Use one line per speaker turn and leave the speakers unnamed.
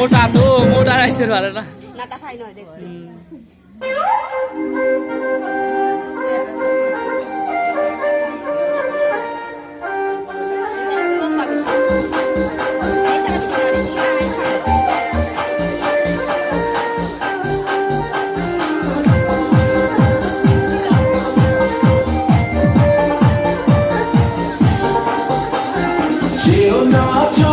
মোটা তো মোটা রাইসের পারে না
না তা খাই নয় দেখতে
She'll not